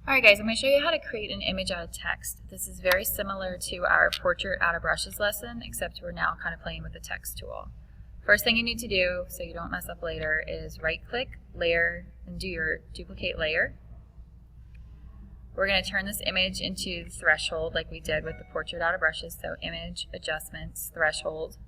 Alright guys, I'm going to show you how to create an image out of text. This is very similar to our portrait out of brushes lesson, except we're now kind of playing with the text tool. First thing you need to do, so you don't mess up later, is right click, layer, and do your duplicate layer. We're going to turn this image into threshold like we did with the portrait out of brushes, so image, adjustments, threshold.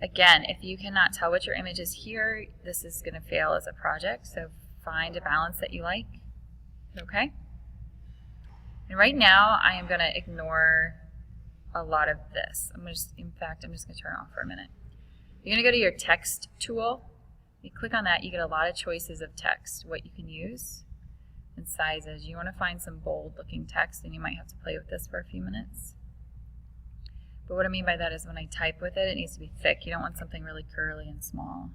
Again, if you cannot tell what your image is here, this is going to fail as a project, so find a balance that you like. Okay? And right now I am going to ignore a lot of this. In fact, I'm just going to turn it off for a minute. You're going to go to your text tool. You click on that, you get a lot of choices of text, what you can use and sizes. You want to find some bold looking text, and you might have to play with this for a few minutes. But what I mean by that is when I type with it, it needs to be thick. You don't want something really curly and small.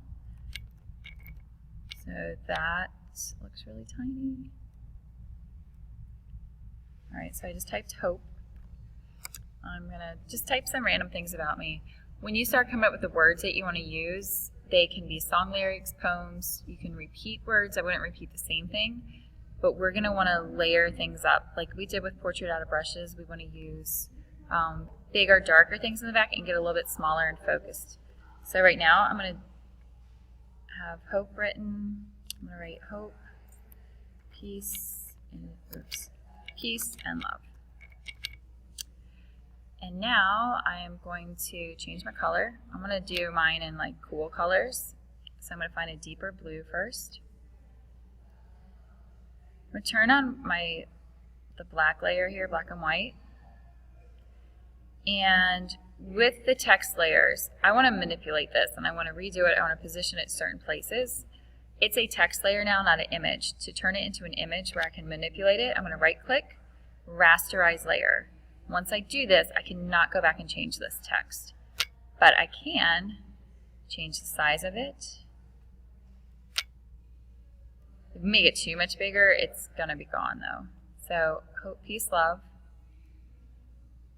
So that looks really tiny. Alright, so I just typed hope. I'm going to just type some random things about me. When you start coming up with the words that you want to use, they can be song lyrics, poems. You can repeat words. I wouldn't repeat the same thing, but we're going to want to layer things up. Like we did with portrait out of brushes, we want to use bigger, darker things in the back and get a little bit smaller and focused. So right now I'm going to have hope written. I'm going to write hope, peace, and love. And now I am going to change my color. I'm going to do mine in like cool colors. So I'm going to find a deeper blue first. I'm going to turn on the black layer here, black and white. And with the text layers, I want to manipulate this and I want to redo it. I want to position it certain places. It's a text layer now, not an image. To turn it into an image where I can manipulate it, I'm going to right click, rasterize layer. Once I do this, I cannot go back and change this text. But I can change the size of it. If you make it too much bigger, it's going to be gone though. So, hope, peace, love.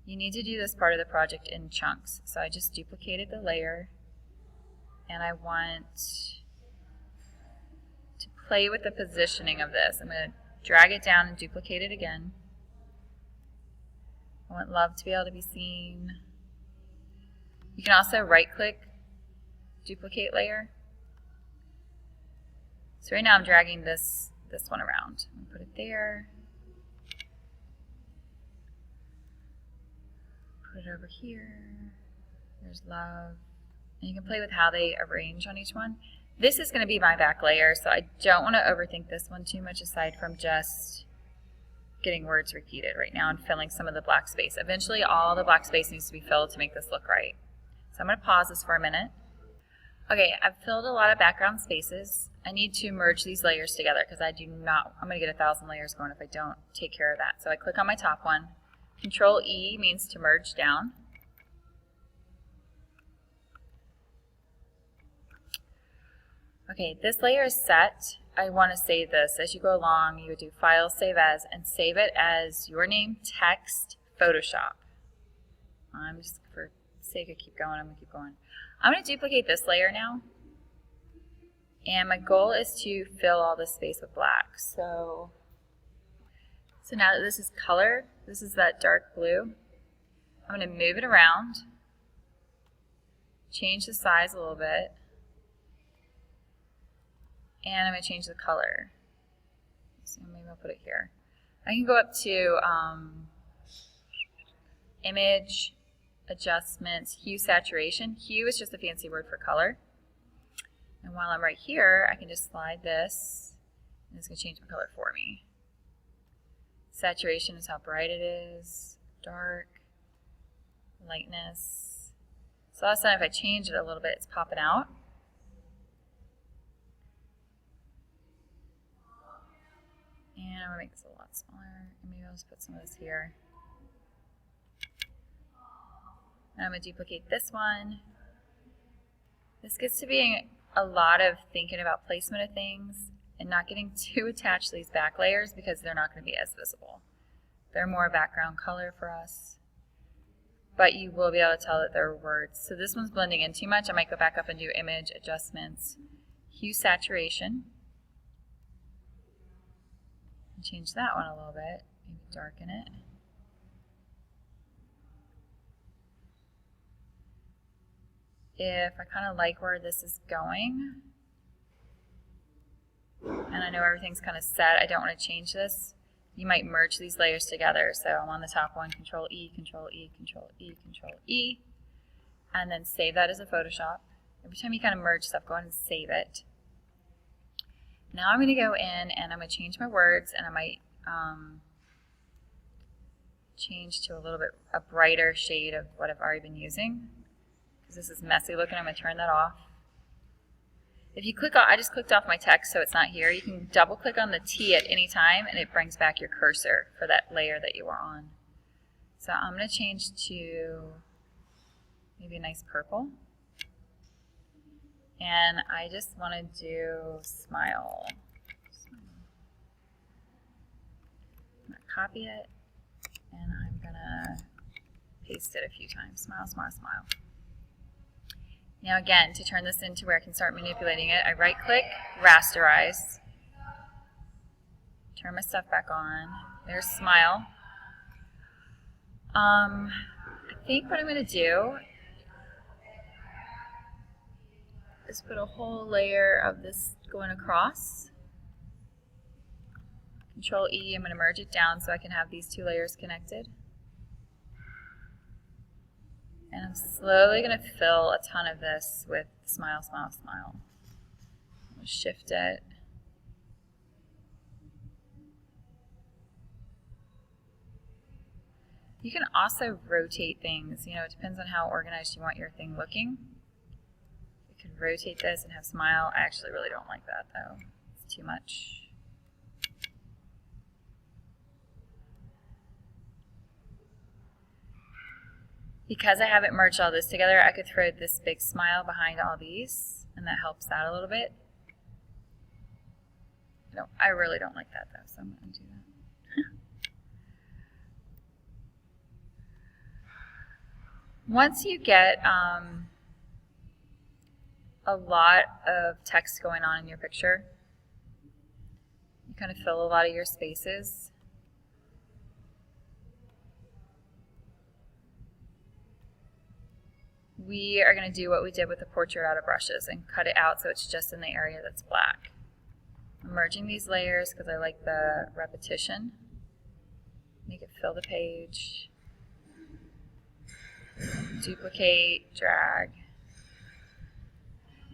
You need to do this part of the project in chunks. So I just duplicated the layer and I want to play with the positioning of this. I'm going to drag it down and duplicate it again. I want love to be able to be seen. You can also right click, duplicate layer. So right now I'm dragging this one around. I'm going to put it there. Put it over here. There's love. And you can play with how they arrange on each one. This is going to be my back layer, so I don't want to overthink this one too much aside from just getting words repeated right now and filling some of the black space. Eventually all the black space needs to be filled to make this look right. So I'm going to pause this for a minute. Okay, I've filled a lot of background spaces. I need to merge these layers together because I'm going to get 1,000 layers going if I don't take care of that. So I click on my top one. Control E means to merge down. Okay, this layer is set. I want to save this. As you go along, you would do File, Save As, and save it as your name, text, Photoshop. I'm just, for sake of keep going, I'm going to keep going. I'm going to duplicate this layer now. And my goal is to fill all this space with black. So now that this is color, this is that dark blue, I'm going to move it around, change the size a little bit, and I'm going to change the color. So maybe I'll put it here. I can go up to image, adjustments, hue, saturation. Hue is just a fancy word for color. And while I'm right here, I can just slide this, and it's going to change my color for me. Saturation is how bright it is, dark, lightness. So all of a sudden if I change it a little bit, it's popping out. And I'm going to make this a lot smaller. And maybe I'll just put some of this here. And I'm going to duplicate this one. This gets to being a lot of thinking about placement of things and not getting too attached to these back layers because they're not going to be as visible. They're more background color for us. But you will be able to tell that there are words. So this one's blending in too much. I might go back up and do image, adjustments, hue, saturation. change that one a little bit, maybe darken it. If I kind of like where this is going, and I know everything's kind of set, I don't want to change this, you might merge these layers together. So I'm on the top one, Control E, Control E, Control E, Control E, and then save that as a Photoshop. Every time you kind of merge stuff, go ahead and save it. Now I'm going to go in and I'm going to change my words, and I might change to a little bit a brighter shade of what I've already been using. This is messy looking. I'm going to turn that off. If you click off, I just clicked off my text so it's not here. You can double click on the T at any time and it brings back your cursor for that layer that you were on. So I'm going to change to maybe a nice purple. And I just want to do smile. I'm going to copy it and I'm going to paste it a few times. Smile, smile, smile. Now again, to turn this into where I can start manipulating it, I right click, rasterize, turn my stuff back on, there's smile. I think what I'm going to do is put a whole layer of this going across. Control E, I'm going to merge it down so I can have these two layers connected. And I'm slowly going to fill a ton of this with smile, smile, smile. I'm going to shift it. You can also rotate things. You know, it depends on how organized you want your thing looking. You can rotate this and have smile. I actually really don't like that though. It's too much. Because I haven't merged all this together, I could throw this big smile behind all these, and that helps out a little bit. No, I really don't like that though, so I'm going to do that. Once you get a lot of text going on in your picture, you kind of fill a lot of your spaces. We are going to do what we did with the portrait out of brushes and cut it out so it's just in the area that's black. I'm merging these layers because I like the repetition. Make it fill the page. Duplicate, drag.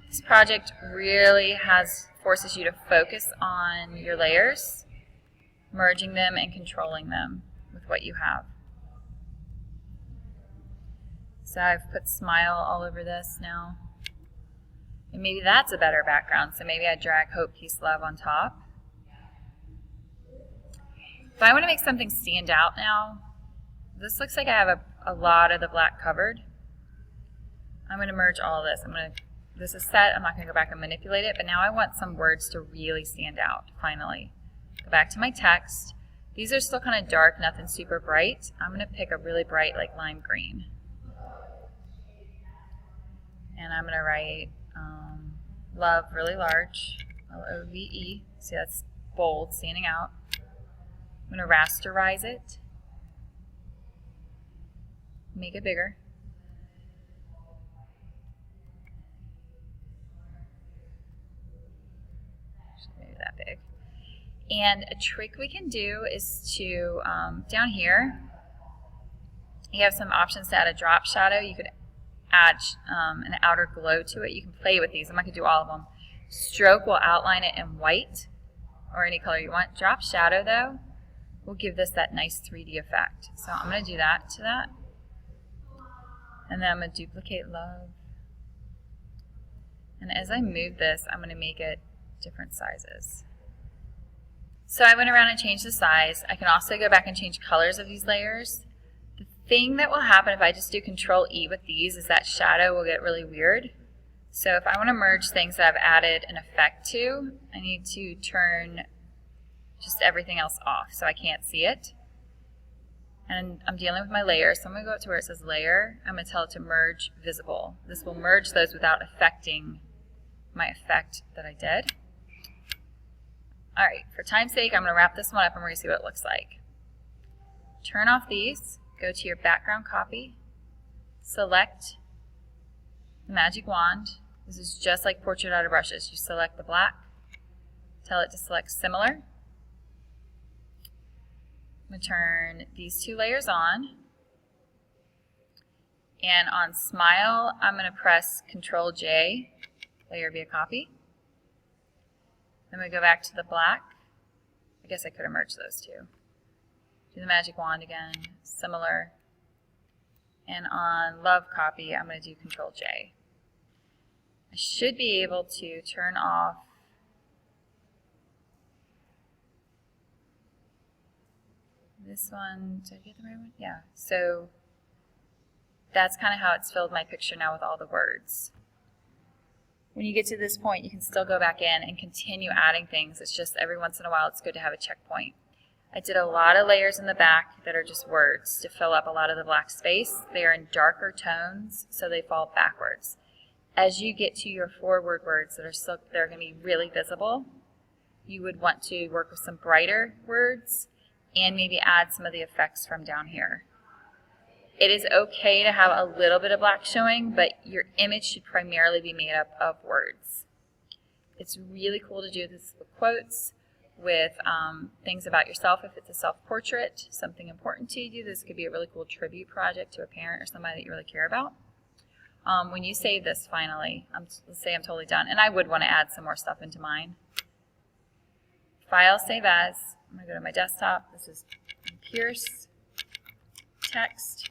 This project really forces you to focus on your layers, merging them and controlling them with what you have. So I've put smile all over this now. And maybe that's a better background, so maybe I drag Hope, Peace, Love on top. If I want to make something stand out now, this looks like I have a lot of the black covered. I'm going to merge all this. This is set, I'm not going to go back and manipulate it, but now I want some words to really stand out, finally. Go back to my text. These are still kind of dark, nothing super bright. I'm going to pick a really bright, like lime green. And I'm going to write love really large, L-O-V-E. See, that's bold, standing out. I'm going to rasterize it, make it bigger. Maybe that big. And a trick we can do is to, down here, you have some options to add a drop shadow. You could add an outer glow to it. You can play with these. I'm not going to do all of them. Stroke will outline it in white or any color you want. Drop shadow, though, will give this that nice 3D effect. So I'm going to do that to that. And then I'm going to duplicate love. And as I move this, I'm going to make it different sizes. So I went around and changed the size. I can also go back and change colors of these layers. The thing that will happen if I just do Control E with these is that shadow will get really weird. So if I want to merge things that I've added an effect to, I need to turn just everything else off so I can't see it. And I'm dealing with my layer, so I'm going to go up to where it says layer. I'm going to tell it to merge visible. This will merge those without affecting my effect that I did. All right, for time's sake, I'm going to wrap this one up and we're going to see what it looks like. Turn off these, go to your background copy, select the magic wand. This is just like Portrait out of brushes. You select the black, tell it to select similar. I'm going to turn these two layers on. And on Smile, I'm going to press Control J, layer via copy. Then we go back to the black. I guess I could have merged those two. Do the magic wand again, similar. And on Love Copy, I'm going to do Control J. I should be able to turn off this one. Did I get the right one? Yeah. So that's kind of how it's filled my picture now with all the words. When you get to this point, you can still go back in and continue adding things. It's just every once in a while it's good to have a checkpoint. I did a lot of layers in the back that are just words to fill up a lot of the black space. They are in darker tones, so they fall backwards. As you get to your forward words that are they're going to be really visible, you would want to work with some brighter words and maybe add some of the effects from down here. It is okay to have a little bit of black showing, but your image should primarily be made up of words. It's really cool to do this with quotes, with things about yourself if it's a self-portrait, something important to you. This could be a really cool tribute project to a parent or somebody that you really care about. When you save this finally, let's say I'm totally done, and I would want to add some more stuff into mine. File, Save As. I'm going to go to my desktop. This is Pierce Text.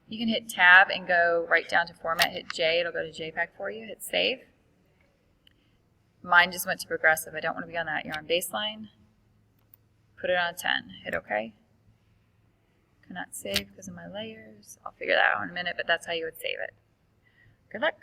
You can hit Tab and go right down to Format. Hit J. It'll go to JPEG for you. Hit Save. Mine just went to Progressive. I don't want to be on that. You're on Baseline. Put it on 10. Hit OK. Cannot save because of my layers. I'll figure that out in a minute, but that's how you would save it. Good luck.